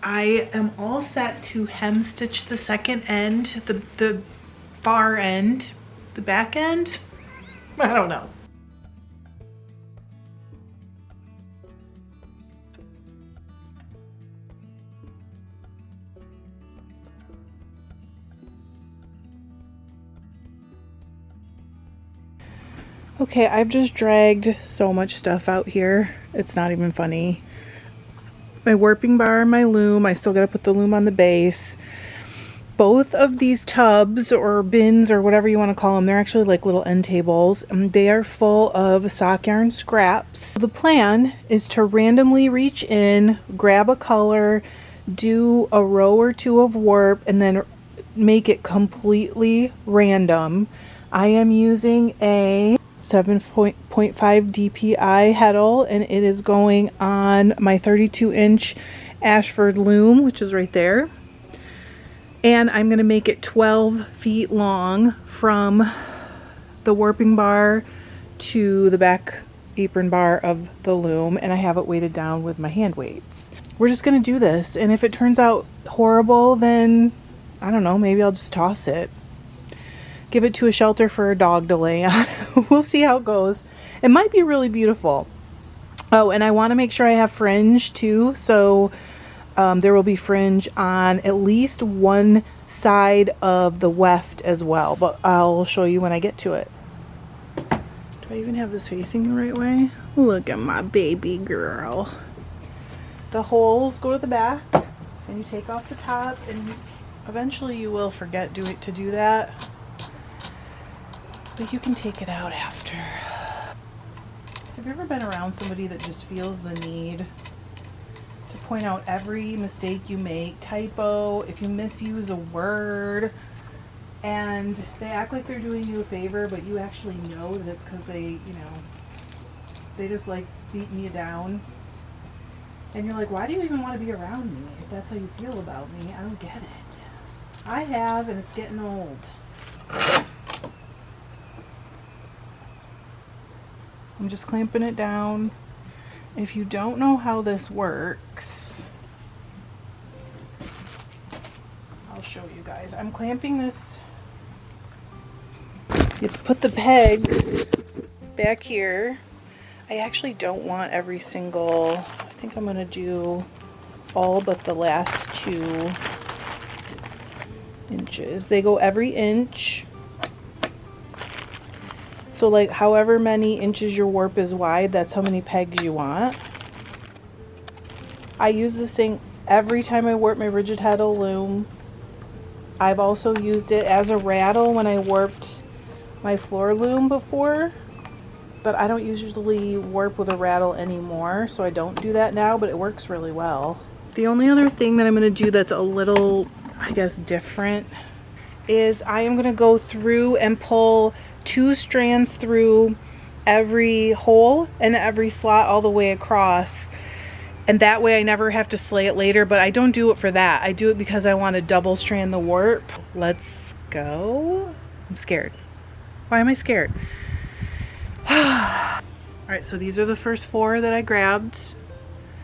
I am all set to hem stitch the second end, the far end, the back end. I don't know. Okay, I've just dragged so much stuff out here. It's not even funny. My warping bar and my loom. I still gotta put the loom on the base. Both of these tubs or bins or whatever you want to call them, they're actually like little end tables. They are full of sock yarn scraps. The plan is to randomly reach in, grab a color, do a row or two of warp, and then make it completely random. I am using a 7.5 DPI Heddle, and it is going on my 32-inch Ashford loom, which is right there. And I'm going to make it 12 feet long from the warping bar to the back apron bar of the loom, and I have it weighted down with my hand weights. We're just going to do this, and if it turns out horrible, then I don't know, maybe I'll just toss it. Give it to a shelter for a dog to lay on. We'll see how it goes. It might be really beautiful. Oh, and I want to make sure I have fringe too, so there will be fringe on at least one side of the weft as well, but I'll show you when I get to it. Do I even have this facing the right way? Look at my baby girl. The holes go to the back, and you take off the top, and eventually you will forget to do that. But you can take it out after. Have you ever been around somebody that just feels the need to point out every mistake you make, typo, if you misuse a word, and they act like they're doing you a favor, but you actually know that it's because they, they just like beating you down. And you're like, why do you even want to be around me if that's how you feel about me? I don't get it. I have, and it's getting old. I'm just clamping it down. If you don't know how this works, I'll show you guys. I'm clamping this. You put the pegs back here. I actually don't want every single, I think I'm gonna do all but the last 2 inches. They go every inch. So like however many inches your warp is wide, that's how many pegs you want. I use this thing every time I warp my rigid Heddle loom. I've also used it as a rattle when I warped my floor loom before, but I don't usually warp with a rattle anymore, so I don't do that now, but it works really well. The only other thing that I'm going to do that's a little, I guess, different is I am going to go through and pull 2 strands through every hole and every slot all the way across, and that way I never have to slay it later. But I don't do it for that. I do it because I want to double strand the warp. Let's go. I'm scared. Why am I scared? Alright, so these are the first 4 that I grabbed,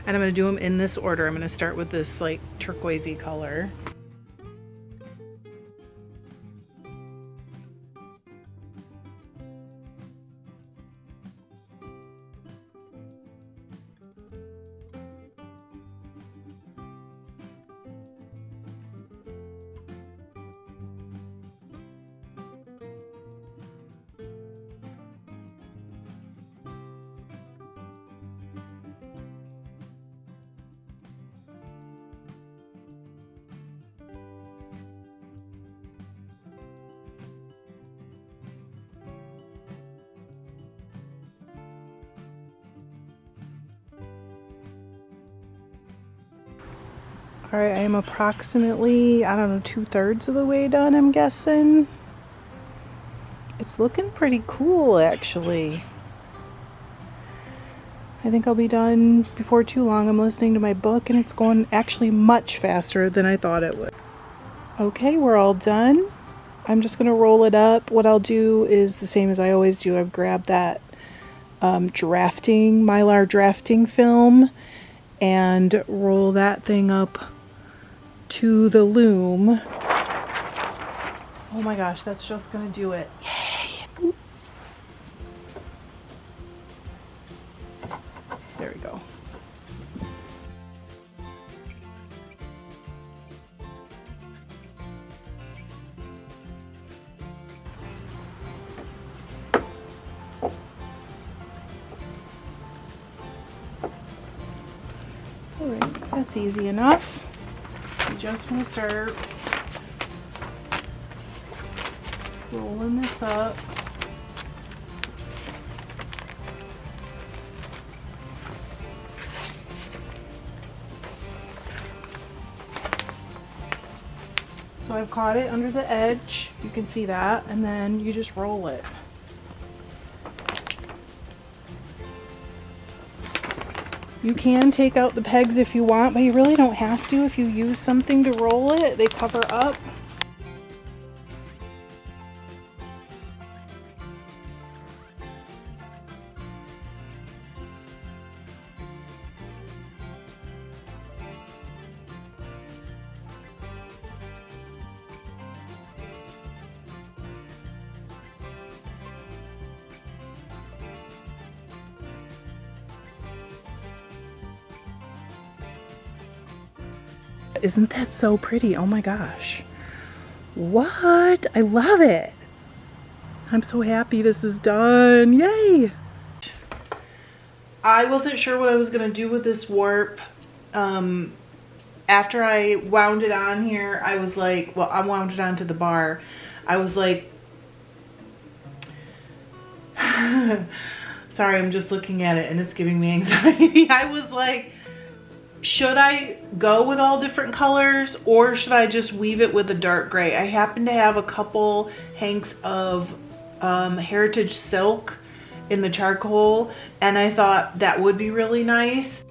and I'm going to do them in this order. I'm going to start with this like turquoisey color. Alright, I am approximately, I don't know, 2/3 of the way done, I'm guessing. It's looking pretty cool, actually. I think I'll be done before too long. I'm listening to my book, and it's going actually much faster than I thought it would. Okay, we're all done. I'm just going to roll it up. What I'll do is the same as I always do. I've grabbed that Mylar drafting film and roll that thing up to the loom. Oh my gosh, that's just gonna do it. Yay! There we go. Alright, that's easy enough. You just want to start rolling this up. So I've caught it under the edge, you can see that, and then you just roll it. You can take out the pegs if you want, but you really don't have to if you use something to roll it. They cover up. Isn't that so pretty? Oh my gosh. What? I love it. I'm so happy this is done. Yay! I wasn't sure what I was going to do with this warp. After I wound it on here, I was like, well, I wound it onto the bar. I was like, sorry, I'm just looking at it and it's giving me anxiety. I was like, should I go with all different colors or should I just weave it with a dark gray? I happen to have a couple hanks of heritage silk in the charcoal and I thought that would be really nice.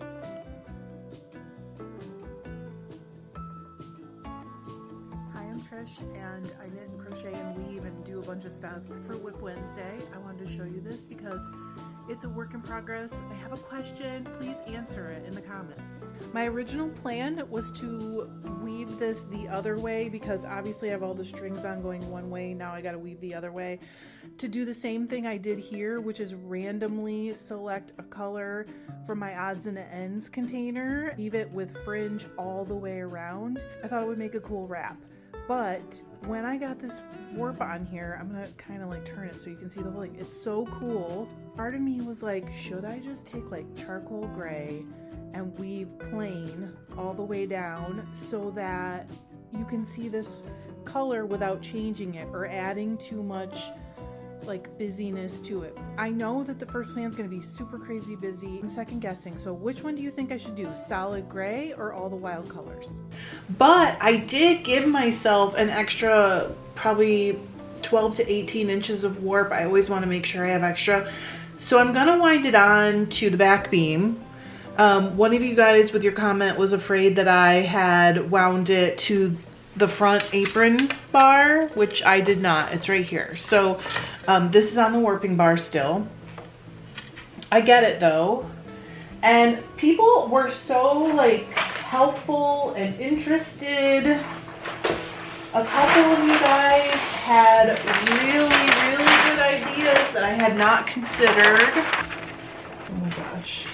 Hi, I'm Trish and I knit and crochet and weave and do a bunch of stuff. For Whip Wednesday, I wanted to show you this because it's a work in progress. I have a question, please answer it in the comments. My original plan was to weave this the other way because obviously I have all the strings on going one way, now I gotta weave the other way. To do the same thing I did here, which is randomly select a color from my odds and ends container, weave it with fringe all the way around. I thought it would make a cool wrap. But when I got this warp on here, I'm gonna kind of like turn it so you can see the whole thing. It's so cool. Part of me was like, should I just take like charcoal gray and weave plain all the way down so that you can see this color without changing it or adding too much like busyness to it. I know that the first plan is going to be super crazy busy. I'm second guessing. So which one do you think I should do? Solid gray or all the wild colors? But I did give myself an extra probably 12 to 18 inches of warp. I always want to make sure I have extra. So I'm going to wind it on to the back beam. One of you guys with your comment was afraid that I had wound it to the front apron bar, which I did not. It's right here. So this is on the warping bar still. I get it though. And people were so like helpful and interested. A couple of you guys had really good ideas that I had not considered. Oh my gosh.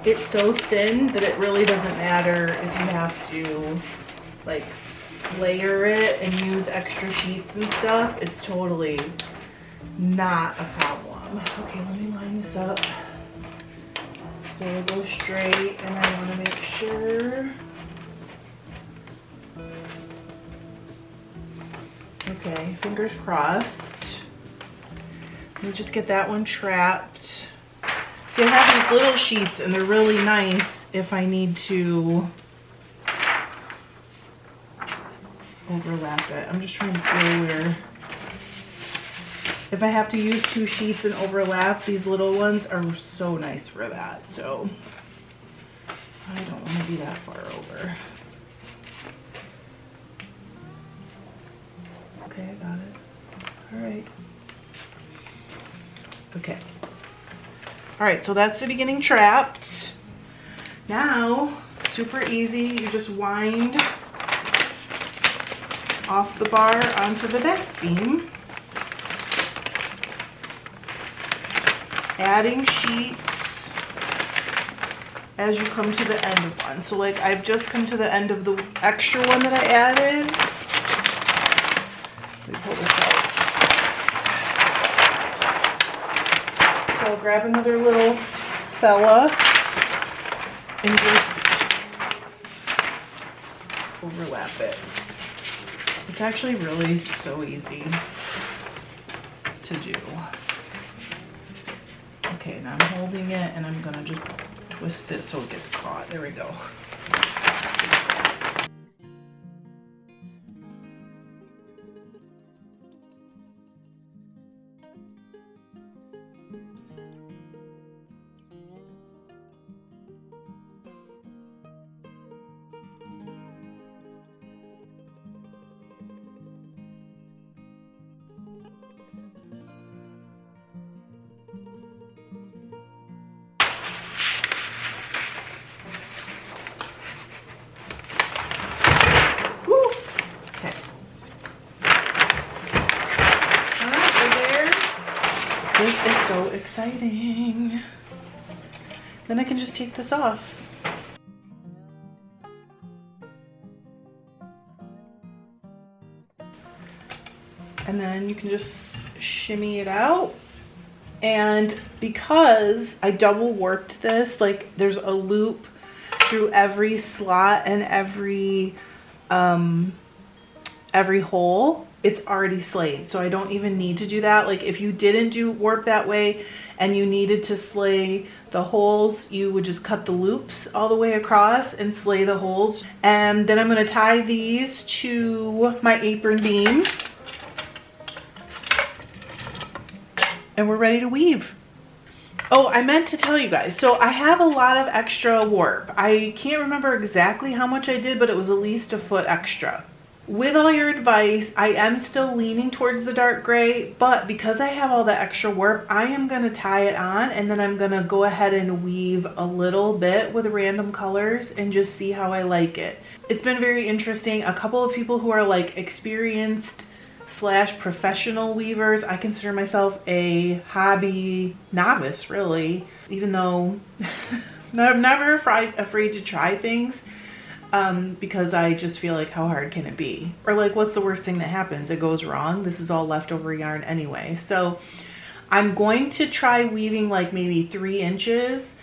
It's so thin that it really doesn't matter if you have to like layer it and use extra sheets and stuff. It's totally not a problem. Okay, let me line this up. So it'll go straight and I want to make sure. Okay, fingers crossed. Let me just get that one trapped. See, I have these little sheets and they're really nice if I need to overlap it. I'm just trying to feel where, if I have to use two sheets and overlap, these little ones are so nice for that. So I don't want to be that far over. Okay, I got it. All right. Okay. All right, so that's the beginning trapped. Now, super easy, you just wind off the bar onto the back beam, adding sheets as you come to the end of one. So like I've just come to the end of the extra one that I added. Let me pull this out. So I'll grab another little fella and just overlap it. It's actually really so easy to do. Okay, now I'm holding it and I'm gonna just twist it so it gets caught. There we go. This is so exciting. Then I can just take this off. And then you can just shimmy it out. And because I double warped this, like there's a loop through every slot and every hole, it's already slayed, so I don't even need to do that. Like if you didn't do warp that way and you needed to slay the holes, you would just cut the loops all the way across and slay the holes. And then I'm going to tie these to my apron beam and we're ready to weave. Oh, I meant to tell you guys, so I have a lot of extra warp. I can't remember exactly how much I did, but it was at least a foot extra. With all your advice, I am still leaning towards the dark gray, but because I have all the extra warp, I am going to tie it on and then I'm going to go ahead and weave a little bit with random colors and just see how I like it. It's been very interesting. A couple of people who are like experienced / professional weavers, I consider myself a hobby novice really, even though I'm never afraid to try things. Because I just feel like how hard can it be? Or like what's the worst thing that happens? It goes wrong. This is all leftover yarn anyway. So I'm going to try weaving like maybe 3 inches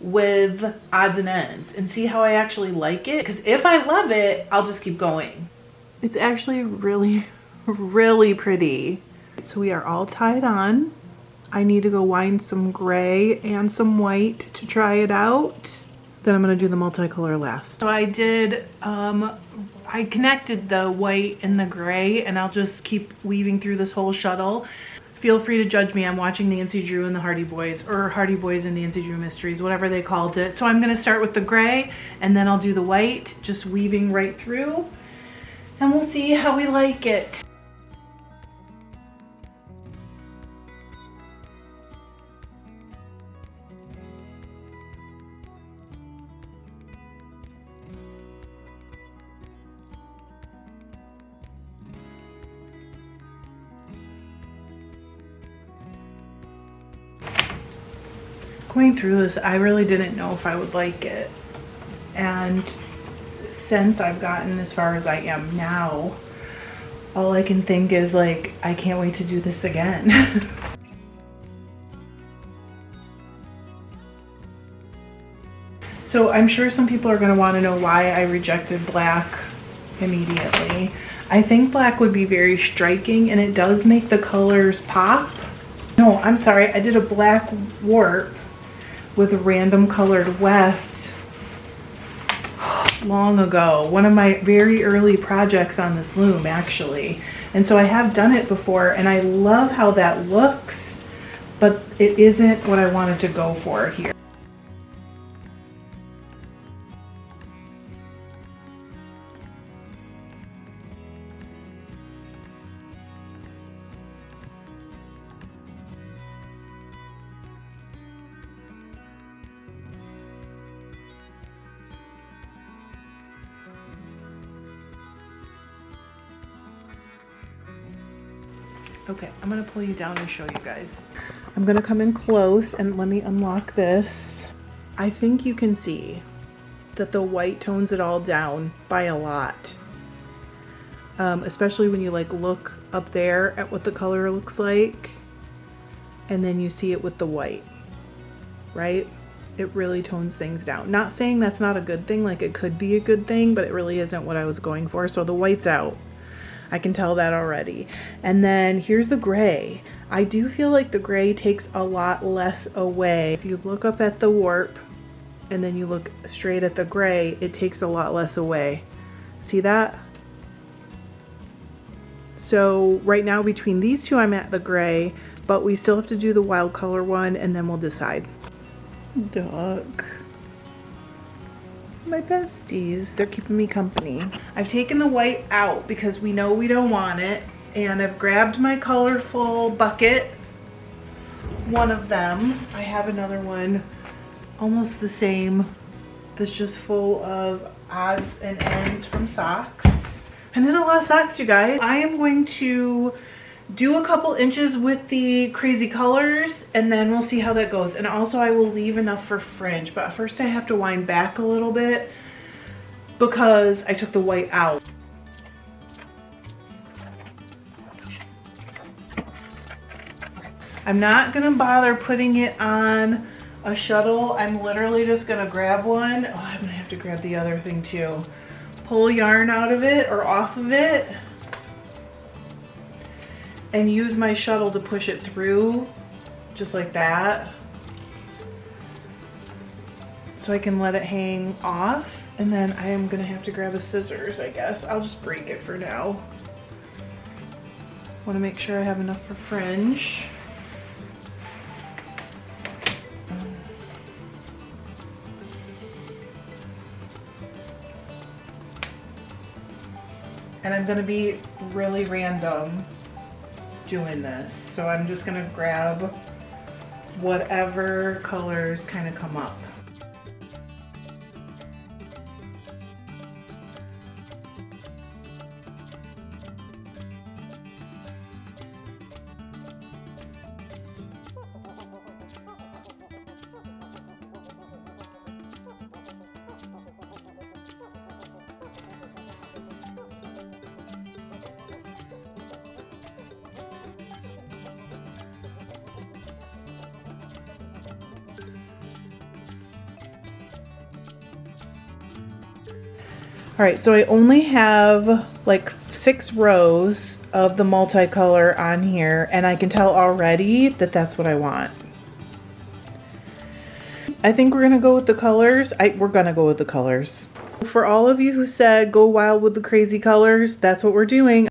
with odds and ends and see how I actually like it. Because if I love it, I'll just keep going. It's actually really, really pretty. So we are all tied on. I need to go wind some gray and some white to try it out. Then I'm going to do the multicolor last. So I did, I connected the white and the gray and I'll just keep weaving through this whole shuttle. Feel free to judge me. I'm watching Nancy Drew and the Hardy Boys, or Hardy Boys and Nancy Drew Mysteries, whatever they called it. So I'm going to start with the gray and then I'll do the white, just weaving right through, and we'll see how we like it. Going through this, I really didn't know if I would like it, and since I've gotten as far as I am now, all I can think is like, I can't wait to do this again. So I'm sure some people are going to want to know why I rejected black immediately. I think black would be very striking and it does make the colors pop. No, I'm sorry, I did a black warp with a random colored weft long ago. One of my very early projects on this loom actually. And so I have done it before and I love how that looks, but it isn't what I wanted to go for here. Okay, I'm gonna pull you down and show you guys. I'm gonna come in close and let me unlock this. I think you can see that the white tones it all down by a lot. Especially when you like look up there at what the color looks like and then you see it with the white, right? It really tones things down. Not saying that's not a good thing, like it could be a good thing, but it really isn't what I was going for. So the white's out. I can tell that already. And then here's the gray. I do feel like the gray takes a lot less away. If you look up at the warp and then you look straight at the gray, it takes a lot less away. See that? So right now between these two, I'm at the gray, but we still have to do the wild color one and then we'll decide. Duck. My besties, they're keeping me company. I've taken the white out because we know we don't want it, and I've grabbed my colorful bucket, one of them. I have another one almost the same that's just full of odds and ends from socks. I did a lot of socks, you guys. I am going to do a couple inches with the crazy colors and then we'll see how that goes. And also I will leave enough for fringe, but first I have to wind back a little bit because I took the white out. I'm not gonna bother putting it on a shuttle. I'm literally just gonna grab one. Oh, I'm gonna have to grab the other thing too. Pull yarn out of it or off of it and use my shuttle to push it through, just like that. So I can let it hang off, and then I am gonna have to grab a scissors, I guess. I'll just break it for now. Wanna make sure I have enough for fringe. And I'm gonna be really random doing this. So I'm just gonna grab whatever colors kind of come up. All right, so I only have like 6 rows of the multicolor on here, and I can tell already that that's what I want. I think we're gonna go with the colors. We're gonna go with the colors. For all of you who said go wild with the crazy colors, that's what we're doing.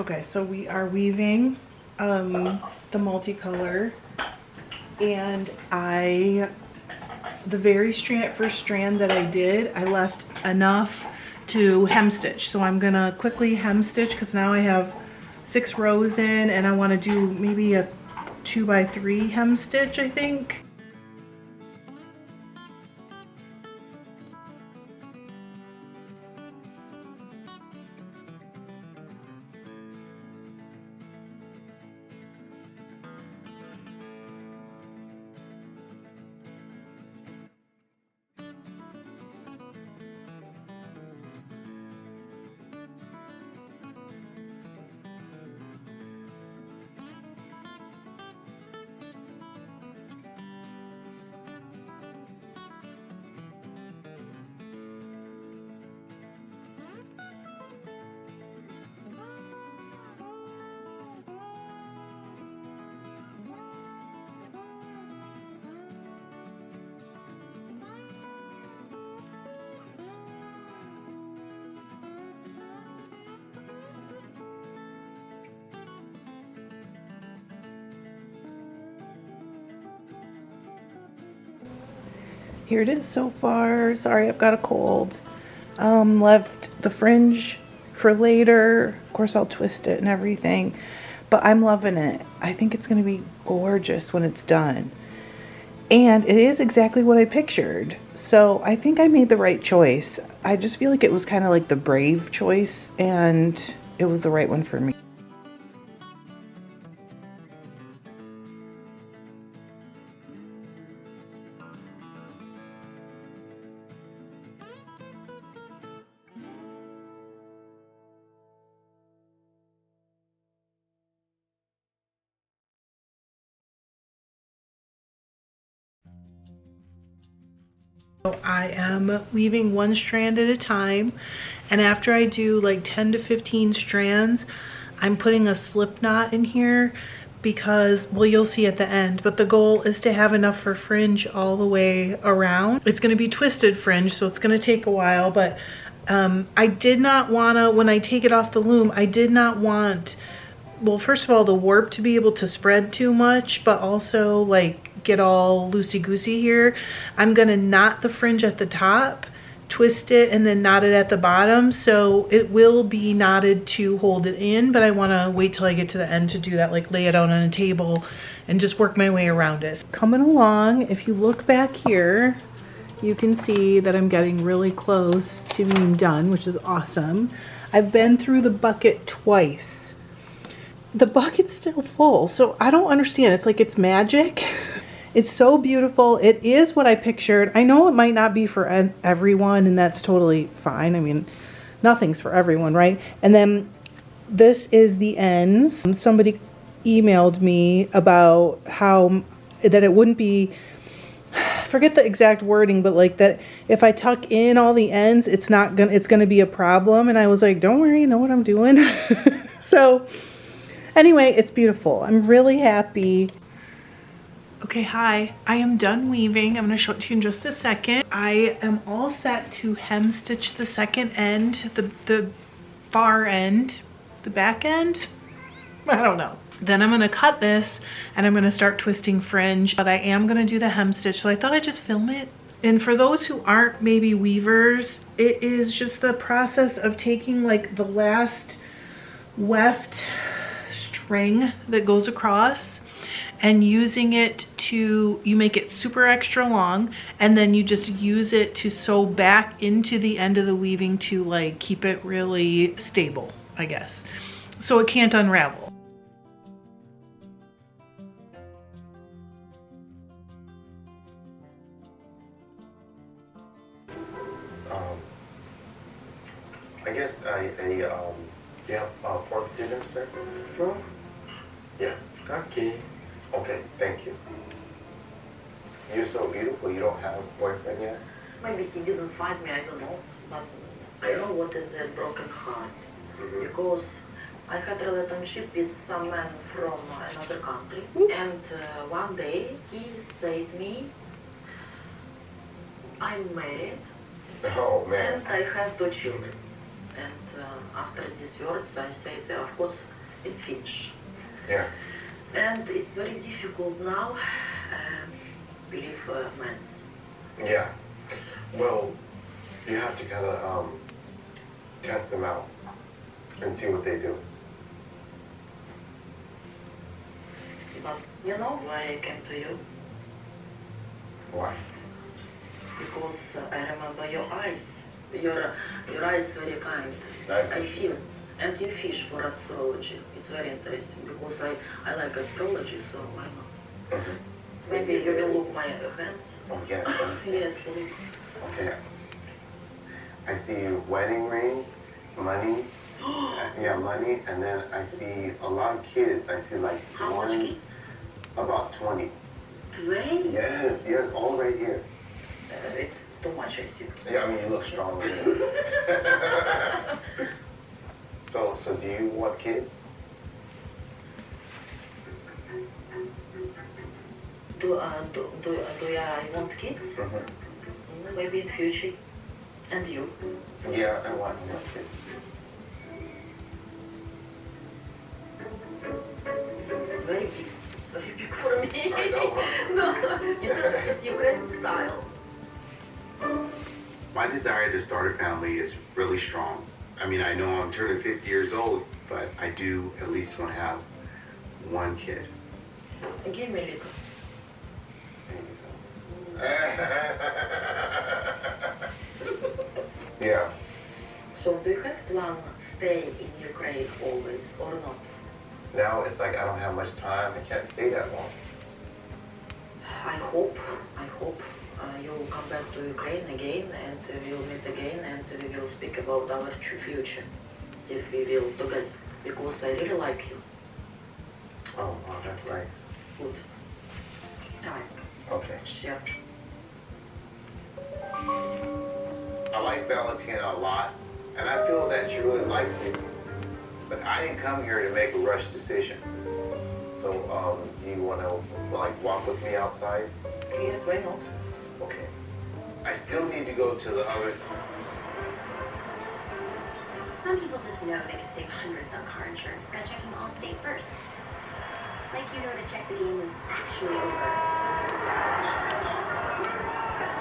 Okay, so we are weaving the multicolor, and the very first strand that I did, I left enough to hem stitch. So I'm gonna quickly hem stitch because now I have 6 rows in and I wanna do maybe a 2x3 hem stitch, I think. Here it is so far. Sorry, I've got a cold. Left the fringe for later. Of course, I'll twist it and everything, but I'm loving it. I think it's gonna be gorgeous when it's done. And it is exactly what I pictured. So I think I made the right choice. I just feel like it was kind of like the brave choice, and it was the right one for me. I am weaving one strand at a time, and after I do like 10 to 15 strands, I'm putting a slip knot in here because, well, you'll see at the end, but the goal is to have enough for fringe all the way around. It's going to be twisted fringe, so it's going to take a while, but I did not want to, when I take it off the loom, I did not want, well, first of all, the warp to be able to spread too much, but also like get all loosey-goosey here. I'm gonna knot the fringe at the top, twist it, and then knot it at the bottom, so it will be knotted to hold it in, but I want to wait till I get to the end to do that, like lay it out on a table and just work my way around it. Coming along, if you look back here, you can see that I'm getting really close to being done, which is awesome. I've been through the bucket twice. The bucket's still full, so I don't understand. It's like it's magic. It's so beautiful. It is what I pictured. I know it might not be for everyone, and that's totally fine. I mean, nothing's for everyone, right? And then this is the ends. Somebody emailed me about how that it wouldn't be, I forget the exact wording, but like that if I tuck in all the ends, it's gonna be a problem. And I was like, don't worry, you know what I'm doing. So anyway, it's beautiful. I'm really happy. Okay, hi, I am done weaving. I'm gonna show it to you in just a second. I am all set to hem stitch the second end, the far end, the back end, I don't know. Then I'm gonna cut this and I'm gonna start twisting fringe, but I am gonna do the hem stitch, so I thought I'd just film it. And for those who aren't maybe weavers, it is just the process of taking like the last weft string that goes across and using it to, you make it super extra long, and then you just use it to sew back into the end of the weaving to like keep it really stable, I guess, so it can't unravel. I guess yeah, pork dinner, sir? Pork? Yes. Okay. Okay, thank you. You're so beautiful. You don't have a boyfriend yet? Maybe he didn't find me, I don't know. But I know what is a broken heart. Because I had a relationship with some man from another country. And one day he said me, I'm married. Oh, man. And I have 2 children. And after these words, I said, of course, it's finished. Yeah. And it's very difficult now, believe men. Yeah. Well, you have to kind of test them out and see what they do. But you know why I came to you? Why? Because I remember your eyes. Your eyes very kind. I feel. And you fish for astrology. It's very interesting because I like astrology, so why not? Maybe you will look my hands. Oh, yes. Yes, look. Okay. I see wedding ring, money. Yeah, money. And then I see a lot of kids. I see like How much kids? About 20. 20? Yes, all right here. It's too much, I see. Yeah, I mean, you look strong. So do you want kids? Do I want kids? Maybe in future. And you? Yeah, I want more kids. It's very big. It's very big for me. I know. No, you said it's Ukraine style. My desire to start a family is really strong. I mean, I know I'm turning 50 years old, but I do at least want to have one kid. Give me a little. Yeah. So do you have plan stay in Ukraine always or not? Now it's like I don't have much time. I can't stay that long. I hope you'll come back to Ukraine again and we'll meet again and we will speak about our future. If we will together, because I really like you. Oh, wow, that's nice. Good. Time. Okay. Share. I like Valentina a lot, and I feel that she really likes me. But I didn't come here to make a rush decision. So, do you want to, like, walk with me outside? Yes, why not? Okay. I still need to go to the other... Some people just know they can save hundreds on car insurance by checking Allstate first. Like you know to check the game is actually over.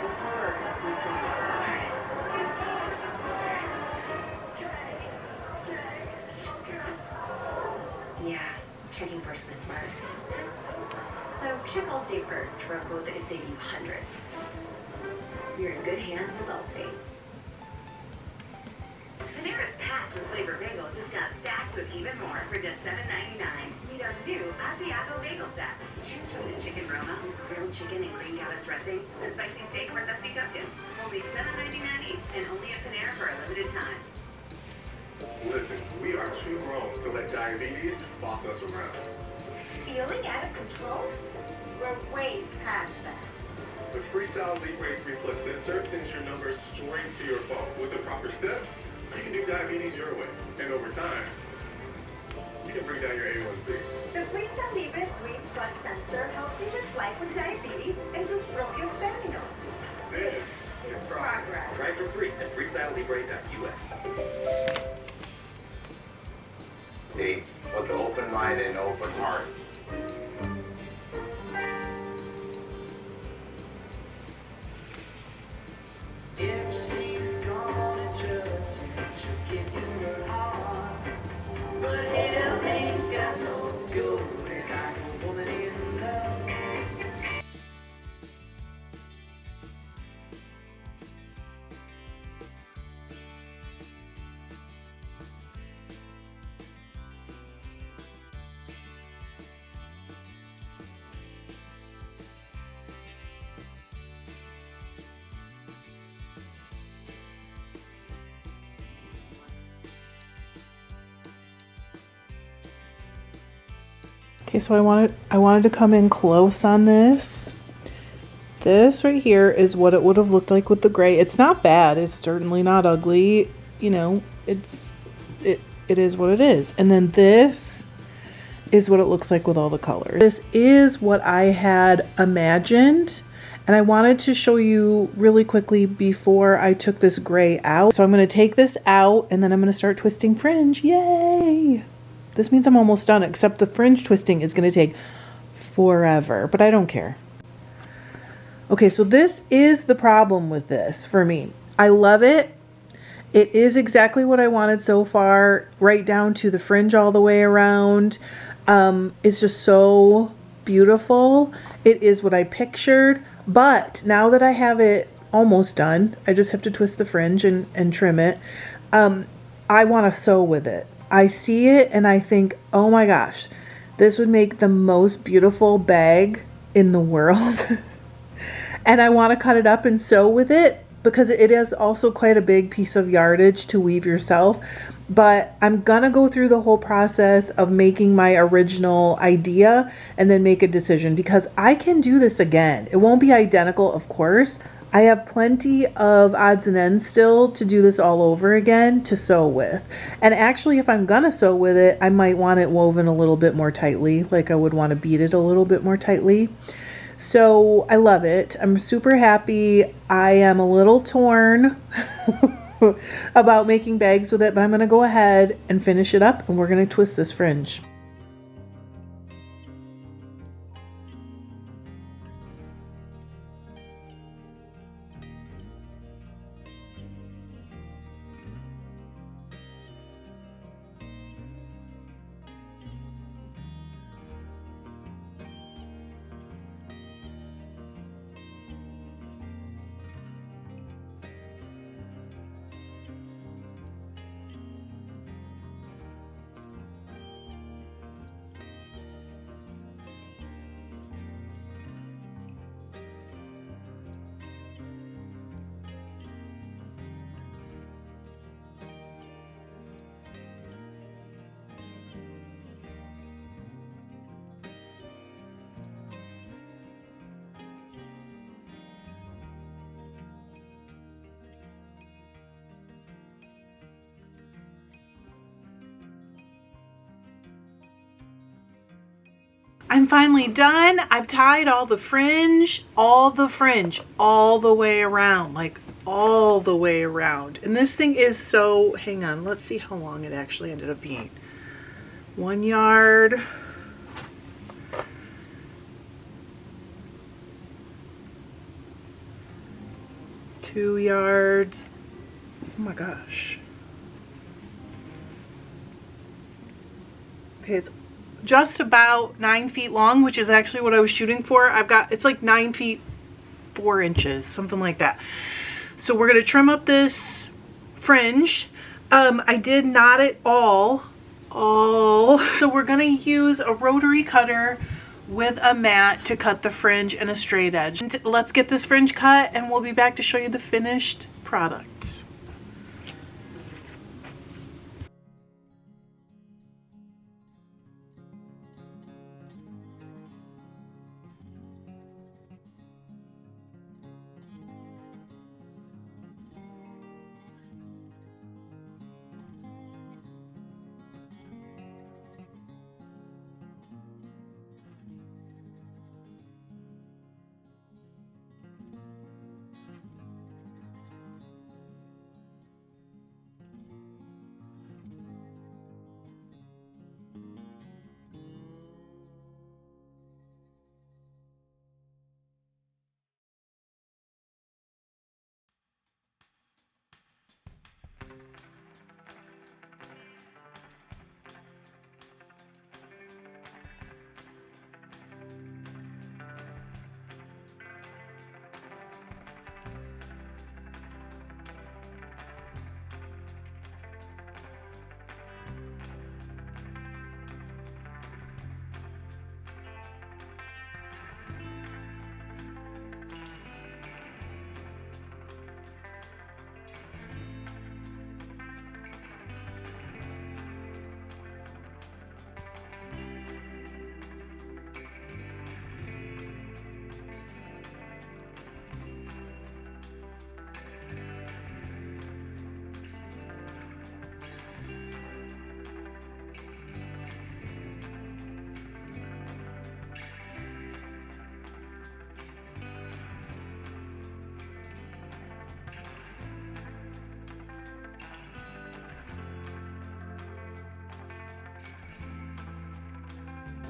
Before this can be over. Yeah, checking first is smart. So check Allstate first for a quote that could save you hundreds. You're in good hands with Allstate. Panera's packed with flavor bagel just got stacked with even more for just $7.99. Meet our new Asiago bagel stacks. Choose from the chicken Roma with grilled chicken and green goddess dressing, the spicy steak or zesty Tuscan. Only $7.99 each and only at Panera for a limited time. Listen, we are too grown to let diabetes boss us around. Feeling out of control? We're way past that. The Freestyle Libre 3 Plus sensor sends your numbers straight to your phone. With the proper steps, you can do diabetes your way. And over time, you can bring down your A1C. The Freestyle Libre 3 Plus sensor helps you live life with diabetes and tus propios términos. This is progress. Try for free at freestylelibre.us. dates with an open mind and open heart. If she's gonna trust you, she'll give you her heart. But hell ain't got no fury like a woman in love. Okay, so I wanted to come in close on this. This right here is what it would have looked like with the gray. It's not bad. It's certainly not ugly. You know, it is what it is. And then this is what it looks like with all the colors. This is what I had imagined. And I wanted to show you really quickly before I took this gray out. So I'm going to take this out and then I'm going to start twisting fringe. Yay! This means I'm almost done, except the fringe twisting is going to take forever, but I don't care. Okay, so this is the problem with this for me. I love it. It is exactly what I wanted so far, right down to the fringe all the way around. It's just so beautiful. It is what I pictured, but now that I have it almost done, I just have to twist the fringe and trim it. I want to sew with it. I see it and I think, oh my gosh, this would make the most beautiful bag in the world. And I want to cut it up and sew with it because it is also quite a big piece of yardage to weave yourself. But I'm gonna go through the whole process of making my original idea and then make a decision because I can do this again. It won't be identical, of course. I have plenty of odds and ends still to do this all over again to sew with. And actually, if I'm gonna sew with it, I might want it woven a little bit more tightly, like I would want to beat it a little bit more tightly. So I love it. I'm super happy. I am a little torn about making bags with it, but I'm gonna go ahead and finish it up and we're gonna twist this fringe. I'm finally done. I've tied all the fringe all the way around, like all the way around. And this thing is so, hang on, let's see how long it actually ended up being. 1 yard. Two yards. Oh my gosh. Okay, it's just about 9 feet long, which is actually what I was shooting for. It's like 9 feet 4 inches, something like that. So we're gonna trim up this fringe. I did knot it all. So we're gonna use a rotary cutter with a mat to cut the fringe and a straight edge. And let's get this fringe cut and we'll be back to show you the finished product.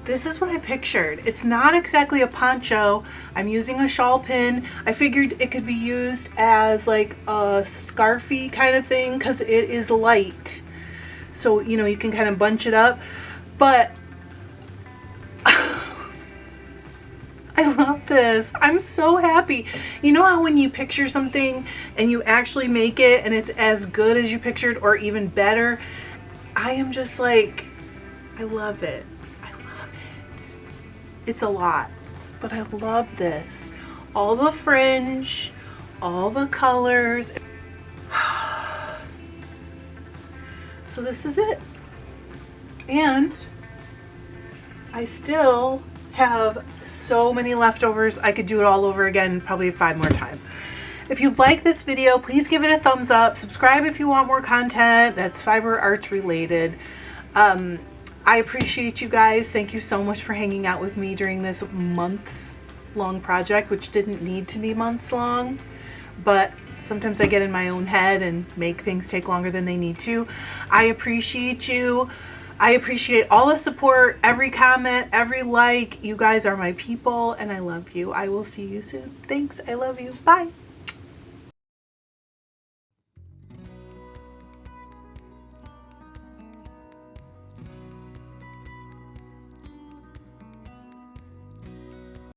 This is what I pictured. It's not exactly a poncho. I'm using a shawl pin. I figured it could be used as like a scarfy kind of thing because it is light. So, you know, you can kind of bunch it up. But I love this. I'm so happy. You know how when you picture something and you actually make it and it's as good as you pictured or even better? I am just like, I love it. It's a lot, but I love this. All the fringe, all the colors. So this is it. And I still have so many leftovers. I could do it all over again, probably 5 more times. If you like this video, please give it a thumbs up. Subscribe if you want more content that's fiber arts related. I appreciate you guys. Thank you so much for hanging out with me during this months long project, which didn't need to be months long, but sometimes I get in my own head and make things take longer than they need to. I appreciate you. I appreciate all the support, every comment, every like. You guys are my people and I love you. I will see you soon. Thanks. I love you. Bye.